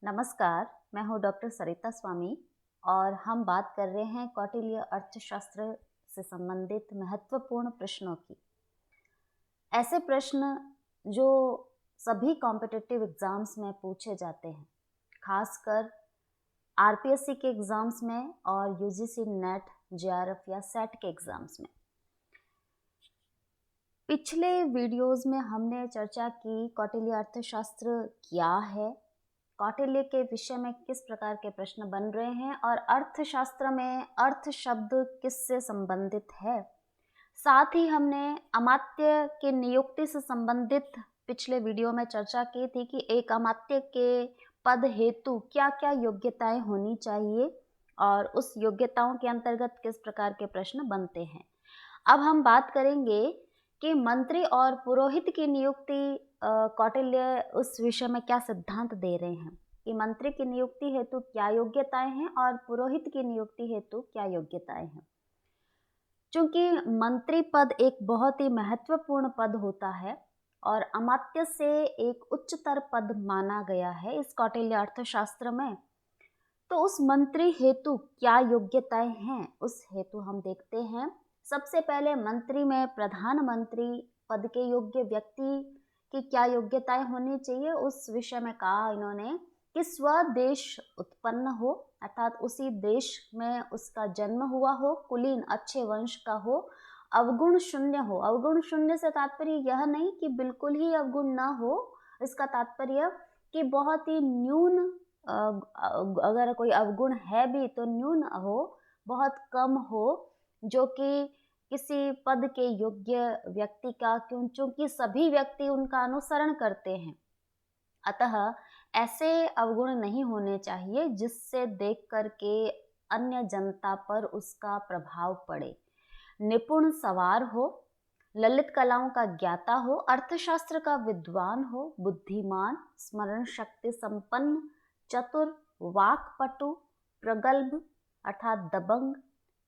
नमस्कार, मैं हूँ डॉक्टर सरिता स्वामी और हम बात कर रहे हैं कौटिल्य अर्थशास्त्र से संबंधित महत्वपूर्ण प्रश्नों की। ऐसे प्रश्न जो सभी कॉम्पिटिटिव एग्जाम्स में पूछे जाते हैं, खासकर आरपीएससी के एग्जाम्स में और यूजीसी नेट, जेआरएफ या सेट के एग्जाम्स में। पिछले वीडियोस में हमने चर्चा की कौटिल्य अर्थशास्त्र क्या है, कौटिल्य के विषय में किस प्रकार के प्रश्न बन रहे हैं और अर्थशास्त्र में अर्थ शब्द किससे संबंधित है। साथ ही हमने अमात्य की नियुक्ति से संबंधित पिछले वीडियो में चर्चा की थी कि एक अमात्य के पद हेतु क्या क्या योग्यताएं होनी चाहिए और उस योग्यताओं के अंतर्गत किस प्रकार के प्रश्न बनते हैं। अब हम बात करेंगे कि मंत्री और पुरोहित की नियुक्ति कौटिल्य उस विषय में क्या सिद्धांत दे रहे हैं कि मंत्री की नियुक्ति हेतु क्या योग्यताएं हैं और पुरोहित की नियुक्ति हेतु क्या योग्यताएं हैं। चूंकि मंत्री पद एक बहुत ही महत्वपूर्ण पद होता है और अमात्य से एक उच्चतर पद माना गया है इस कौटिल्य अर्थशास्त्र में, तो उस मंत्री हेतु क्या योग्यताएं हैं उस हेतु हम देखते हैं। सबसे पहले मंत्री में प्रधानमंत्री पद के योग्य व्यक्ति की क्या योग्यताएं होनी चाहिए उस विषय में कहा इन्होंने कि स्वदेश उत्पन्न हो, अर्थात उसी देश में उसका जन्म हुआ हो, कुलीन अच्छे वंश का हो, अवगुण शून्य हो। अवगुण शून्य से तात्पर्य यह नहीं कि बिल्कुल ही अवगुण ना हो, इसका तात्पर्य कि बहुत ही न्यून, अगर कोई अवगुण है भी तो न्यून हो, बहुत कम हो, जो कि किसी पद के योग्य व्यक्ति का, क्योंकि सभी व्यक्ति उनका अनुसरण करते हैं, अतः ऐसे अवगुण नहीं होने चाहिए जिससे देख करके अन्य जनता पर उसका प्रभाव पड़े। निपुण सवार हो, ललित कलाओं का ज्ञाता हो, अर्थशास्त्र का विद्वान हो, बुद्धिमान, स्मरण शक्ति संपन्न, चतुर, वाक्पटु, प्रगल्भ अर्थात दबंग,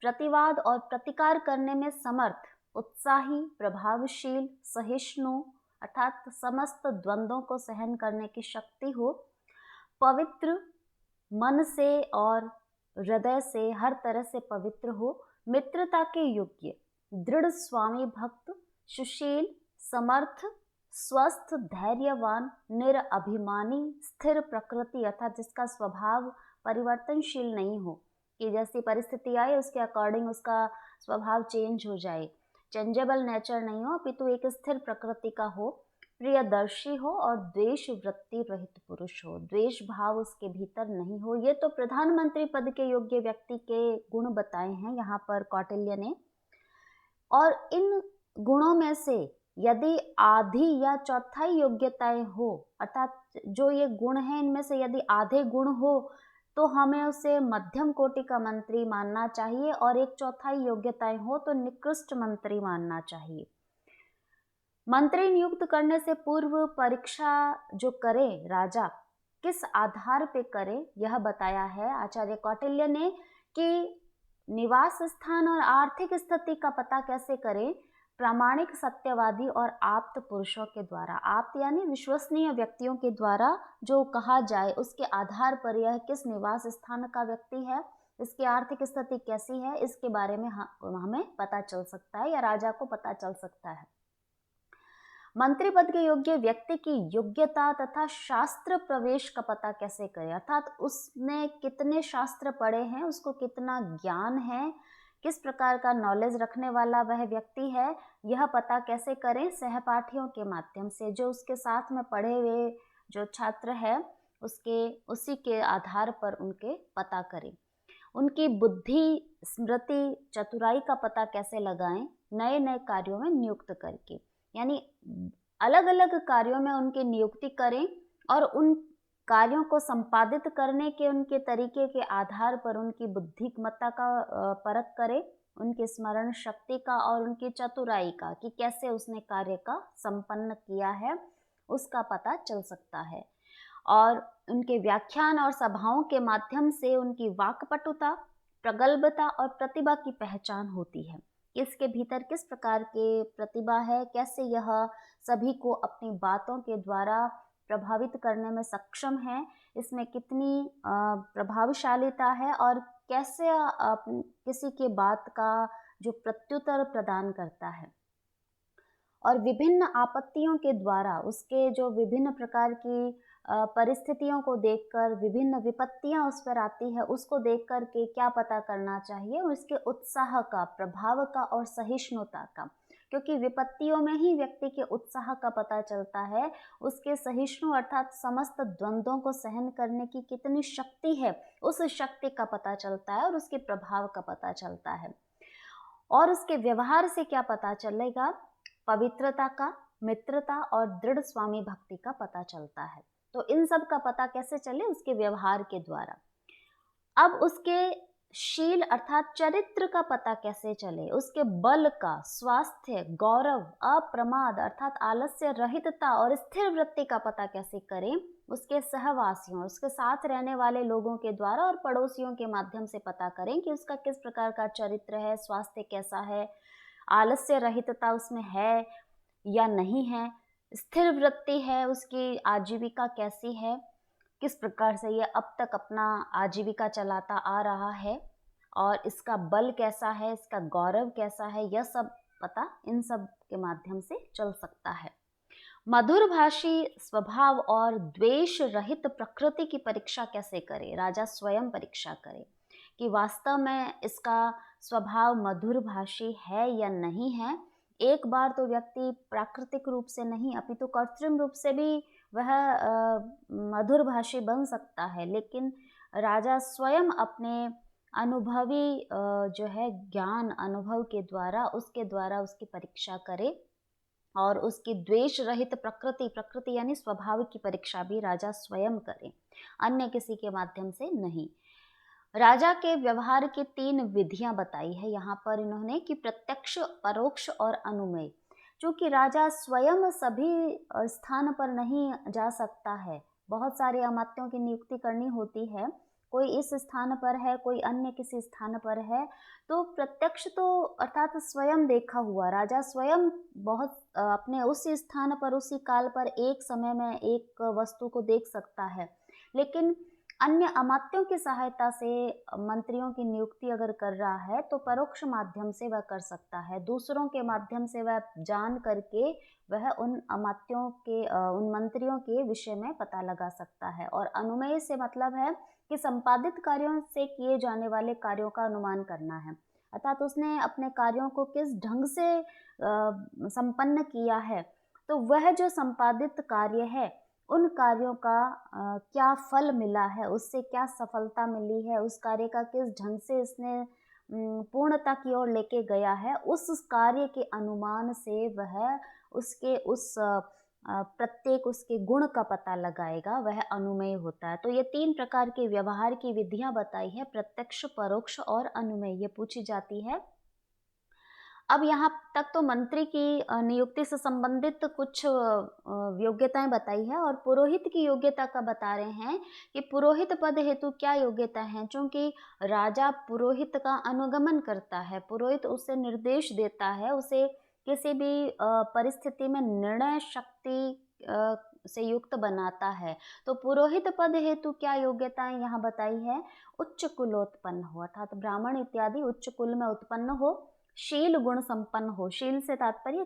प्रतिवाद और प्रतिकार करने में समर्थ, उत्साही, प्रभावशील, सहिष्णु अर्थात समस्त द्वंद्वों को सहन करने की शक्ति हो, पवित्र, मन से और हृदय से हर तरह से पवित्र हो, मित्रता के योग्य, दृढ़ स्वामी भक्त, सुशील, समर्थ, स्वस्थ, धैर्यवान, निरअभिमानी, स्थिर प्रकृति अर्थात जिसका स्वभाव परिवर्तनशील नहीं हो कि जैसी परिस्थिति आए उसके अकॉर्डिंग उसका स्वभाव चेंज हो जाए, चेंजेबल नेचर नहीं हो अपितु एक स्थिर प्रकृति का हो, प्रियदर्शी हो और द्वेष वृत्ति रहित पुरुष हो, द्वेष भाव उसके भीतर नहीं हो। ये तो प्रधानमंत्री पद के योग्य व्यक्ति के गुण बताए हैं यहाँ पर कौटिल्य ने। और इन गुणों में से यदि आधी या चौथाई योग्यताएं हो, अर्थात जो ये गुण हैं इनमें से यदि आधे गुण हो तो हमें उसे मध्यम कोटि का मंत्री मानना चाहिए और एक चौथाई योग्यताएं हो तो निकृष्ट मंत्री मानना चाहिए। मंत्री नियुक्त करने से पूर्व परीक्षा जो करे राजा, किस आधार पे करे यह बताया है आचार्य कौटिल्य ने कि निवास स्थान और आर्थिक स्थिति का पता कैसे करें, प्रामाणिक, सत्यवादी और आप्त पुरुषों के द्वारा। आप्त यानी विश्वसनीय व्यक्तियों के द्वारा जो कहा जाए उसके आधार पर यह किस निवास स्थान का व्यक्ति है, इसकी आर्थिक स्थिति कैसी है, इसके बारे में हमें पता चल सकता है या राजा को पता चल सकता है। मंत्री पद के योग्य व्यक्ति की योग्यता तथा शास्त्र प्रवेश का पता कैसे करें, अर्थात उसने कितने शास्त्र पढ़े हैं, उसको कितना ज्ञान है, किस प्रकार का नॉलेज रखने वाला वह व्यक्ति है, यह पता कैसे करें। सहपाठियों के माध्यम से, जो उसके साथ में पढ़े हुए जो छात्र है उसी के आधार पर उनके पता करें। उनकी बुद्धि, स्मृति, चतुराई का पता कैसे लगाएं, नए नए कार्यों में नियुक्त करके, यानी अलग अलग कार्यों में उनकी नियुक्ति करें और उन कार्यों को संपादित करने के उनके तरीके के आधार पर उनकी बुद्धिमत्ता का परख करें, उनकी स्मरण शक्ति का और उनकी चतुराई का कि कैसे उसने कार्य का संपन्न किया है उसका पता चल सकता है। और उनके व्याख्यान और सभाओं के माध्यम से उनकी वाक्पटुता, प्रगल्भता और प्रतिभा की पहचान होती है। इसके भीतर किस प्रकार के प्रतिभा है, कैसे यह सभी को अपनी बातों के द्वारा प्रभावित करने में सक्षम है, इसमें कितनी प्रभावशालीता है और कैसे किसी की बात का जो प्रत्युत्तर प्रदान करता है। और विभिन्न आपत्तियों के द्वारा उसके जो विभिन्न प्रकार की परिस्थितियों को देखकर विभिन्न विपत्तियां उस पर आती है, उसको देख कर के क्या पता करना चाहिए, उसके उत्साह का, प्रभाव का और सहिष्णुता का, क्योंकि विपत्तियों में ही व्यक्ति के उत्साह का पता चलता है, उसके सहिष्णु अर्थात समस्त द्वंद्वों को सहन करने की कितनी शक्ति है, उस शक्ति का पता चलता है और उसके प्रभाव का पता चलता है। और उसके व्यवहार से क्या पता चलेगा, पवित्रता का, मित्रता और दृढ़ स्वामी भक्ति का पता चलता है। तो इन सब का पता कैसे चले, उसके व्यवहार के द्वारा। अब उसके शील अर्थात चरित्र का पता कैसे चले, उसके बल का, स्वास्थ्य, गौरव, अप्रमाद अर्थात आलस्य रहितता और स्थिर वृत्ति का पता कैसे करें, उसके सहवासियों, उसके साथ रहने वाले लोगों के द्वारा और पड़ोसियों के माध्यम से पता करें कि उसका किस प्रकार का चरित्र है, स्वास्थ्य कैसा है, आलस्य रहितता उसमें है या नहीं है, स्थिर वृत्ति है, उसकी आजीविका कैसी है, किस प्रकार से ये अब तक अपना आजीविका चलाता आ रहा है और इसका बल कैसा है, इसका गौरव कैसा है, यह सब पता इन सब के माध्यम से चल सकता है। मधुरभाषी स्वभाव और द्वेष रहित प्रकृति की परीक्षा कैसे करे, राजा स्वयं परीक्षा करे कि वास्तव में इसका स्वभाव मधुरभाषी है या नहीं है। एक बार तो व्यक्ति प्राकृतिक रूप से नहीं अपितु कृत्रिम रूप से भी वह मधुरभाषी बन सकता है, लेकिन राजा स्वयं अपने अनुभवी जो है ज्ञान अनुभव के द्वारा उसकी परीक्षा करे और उसकी द्वेष रहित प्रकृति यानी स्वभाव की परीक्षा भी राजा स्वयं करे, अन्य किसी के माध्यम से नहीं। राजा के व्यवहार की 3 विधियां बताई है यहाँ पर इन्होंने कि प्रत्यक्ष, परोक्ष और अनुमेय। चूंकि राजा स्वयं सभी स्थान पर नहीं जा सकता है, बहुत सारे अमात्यों की नियुक्ति करनी होती है, कोई इस स्थान पर है, कोई अन्य किसी स्थान पर है, तो प्रत्यक्ष तो अर्थात स्वयं देखा हुआ, राजा स्वयं बहुत अपने उसी स्थान पर उसी काल पर एक समय में एक वस्तु को देख सकता है, लेकिन अन्य अमात्यों की सहायता से मंत्रियों की नियुक्ति अगर कर रहा है तो परोक्ष माध्यम से वह कर सकता है, दूसरों के माध्यम से वह जान करके वह उन अमात्यों के उन मंत्रियों के विषय में पता लगा सकता है। और अनुमेय से मतलब है कि संपादित कार्यों से किए जाने वाले कार्यों का अनुमान करना है, अर्थात उसने अपने कार्यों को किस ढंग से संपन्न किया है, तो वह जो संपादित कार्य है उन कार्यों का क्या फल मिला है, उससे क्या सफलता मिली है, उस कार्य का किस ढंग से इसने पूर्णता की ओर लेके गया है, उस कार्य के अनुमान से वह उसके उस प्रत्येक उसके गुण का पता लगाएगा, वह अनुमेय होता है। तो ये 3 प्रकार के व्यवहार की विधियां बताई है, प्रत्यक्ष, परोक्ष और अनुमेय, ये पूछी जाती है। अब यहाँ तक तो मंत्री की नियुक्ति से संबंधित कुछ योग्यताएं बताई है और पुरोहित की योग्यता का बता रहे हैं कि पुरोहित पद हेतु क्या योग्यता है। चूंकि राजा पुरोहित का अनुगमन करता है, पुरोहित उसे निर्देश देता है, उसे किसी भी परिस्थिति में निर्णय शक्ति से युक्त बनाता है। तो पुरोहित पद हेतु क्या योग्यताएं यहाँ बताई है, उच्च कुलोत्पन्न हो, अर्थात ब्राह्मण इत्यादि उच्च कुल में उत्पन्न हो, शील गुण संपन्न हो, शील से तात्पर्य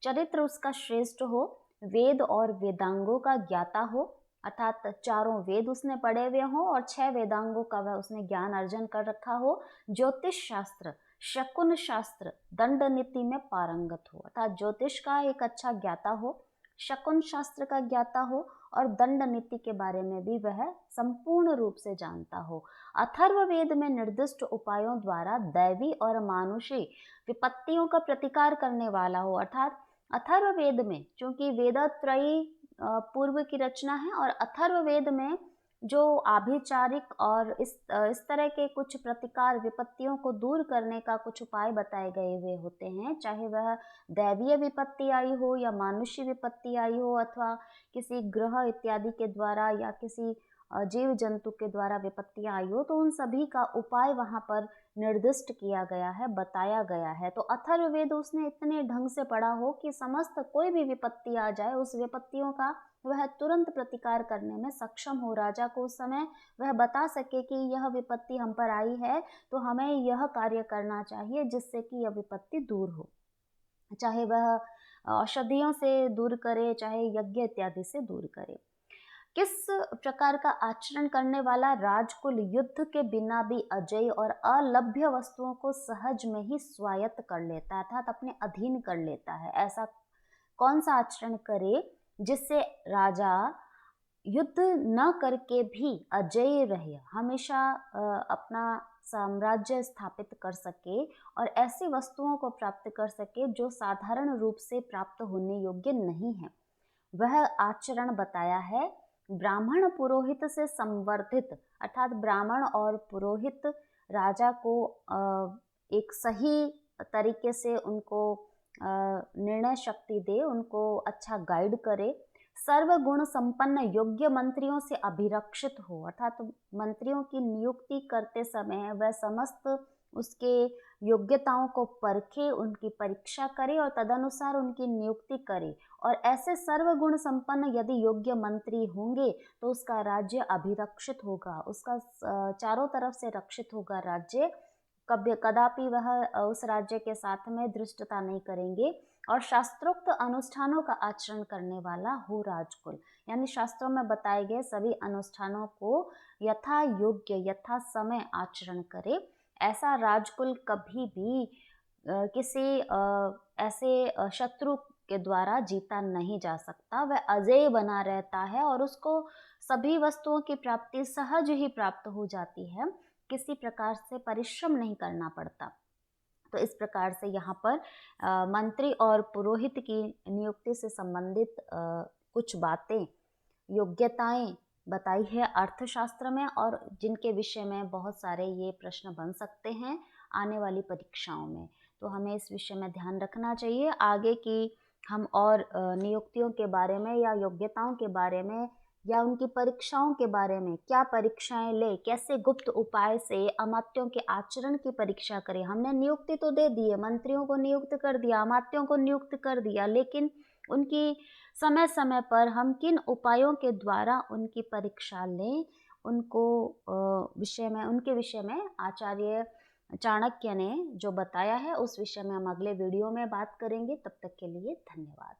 चरित्र उसका श्रेष्ठ हो, वेद और वेदांगों का ज्ञाता हो, अर्थात 4 वेद उसने पढ़े हुए हो और 6 वेदांगों का वह उसने ज्ञान अर्जन कर रखा हो, ज्योतिष शास्त्र, शकुन शास्त्र, दंड नीति में पारंगत हो, अर्थात ज्योतिष का एक अच्छा ज्ञाता हो, शकुन शास्त्र का ज्ञाता हो और दंड नीति के बारे में भी वह संपूर्ण रूप से जानता हो। अथर्ववेद में निर्दिष्ट उपायों द्वारा दैवी और मानुषी विपत्तियों का प्रतिकार करने वाला हो, अर्थात अथर्ववेद में, चूंकि वेदत्रयी पूर्व की रचना है और अथर्ववेद में जो आभिचारिक और इस तरह के कुछ प्रतिकार विपत्तियों को दूर करने का कुछ उपाय बताए गए हुए होते हैं, चाहे वह दैवीय विपत्ति आई हो या मानुष्य विपत्ति आई हो अथवा किसी ग्रह इत्यादि के द्वारा या किसी जीव जंतु के द्वारा विपत्तियां आई हो, तो उन सभी का उपाय वहाँ पर निर्दिष्ट किया गया है, बताया गया है। तो अथर्ववेद उसने इतने ढंग से पढ़ा हो कि समस्त कोई भी विपत्ति आ जाए उस विपत्तियों का वह तुरंत प्रतिकार करने में सक्षम हो। राजा को उस समय वह बता सके कि यह विपत्ति हम पर आई है तो हमें यह कार्य करना चाहिए जिससे कि यह विपत्ति दूर हो, चाहे वह औषधियों से दूर करे, चाहे यज्ञ इत्यादि से दूर करे। किस प्रकार का आचरण करने वाला राजकुल युद्ध के बिना भी अजय और अलभ्य वस्तुओं को सहज में ही स्वायत्त कर लेता है, अर्थात अपने अधीन कर लेता है? ऐसा कौन सा आचरण करे जिससे राजा युद्ध न करके भी अजय रहे, हमेशा अपना साम्राज्य स्थापित कर सके और ऐसी वस्तुओं को प्राप्त कर सके जो साधारण रूप से प्राप्त होने योग्य नहीं है? वह आचरण बताया है ब्राह्मण पुरोहित से संवर्धित, अर्थात ब्राह्मण और पुरोहित राजा को एक सही तरीके से उनको निर्णय शक्ति दे, उनको अच्छा गाइड करे। सर्वगुण संपन्न योग्य मंत्रियों से अभिरक्षित हो, अर्थात मंत्रियों की नियुक्ति करते समय वह समस्त उसके योग्यताओं को परखे, उनकी परीक्षा करे और तदनुसार उनकी नियुक्ति करे। और ऐसे सर्वगुण संपन्न यदि योग्य मंत्री होंगे तो उसका राज्य अभिरक्षित होगा, उसका चारों तरफ से रक्षित होगा राज्य। कदापि वह उस राज्य के साथ में धृष्टता नहीं करेंगे और शास्त्रोक्त अनुष्ठानों का आचरण करने वाला हो राजकुल, यानी शास्त्रों में बताए गए सभी अनुष्ठानों को यथा योग्य यथा समय आचरण करे। ऐसा राजकुल कभी भी किसी ऐसे शत्रु के द्वारा जीता नहीं जा सकता, वह अजेय बना रहता है और उसको सभी वस्तुओं की प्राप्ति सहज ही प्राप्त हो जाती है, किसी प्रकार से परिश्रम नहीं करना पड़ता। तो इस प्रकार से यहाँ पर मंत्री और पुरोहित की नियुक्ति से संबंधित कुछ बातें, योग्यताएं बताई है अर्थशास्त्र में, और जिनके विषय में बहुत सारे ये प्रश्न बन सकते हैं आने वाली परीक्षाओं में। तो हमें इस विषय में ध्यान रखना चाहिए। आगे की हम और नियुक्तियों के बारे में या योग्यताओं के बारे में या उनकी परीक्षाओं के बारे में, क्या परीक्षाएं ले, कैसे गुप्त उपाय से अमात्यों के आचरण की परीक्षा करें। हमने नियुक्ति तो दे दी है, मंत्रियों को नियुक्त कर दिया, अमात्यों को नियुक्त कर दिया, लेकिन उनकी समय समय पर हम किन उपायों के द्वारा उनकी परीक्षा लें, उनके विषय में आचार्य चाणक्य ने जो बताया है उस विषय में हम अगले वीडियो में बात करेंगे। तब तक के लिए धन्यवाद।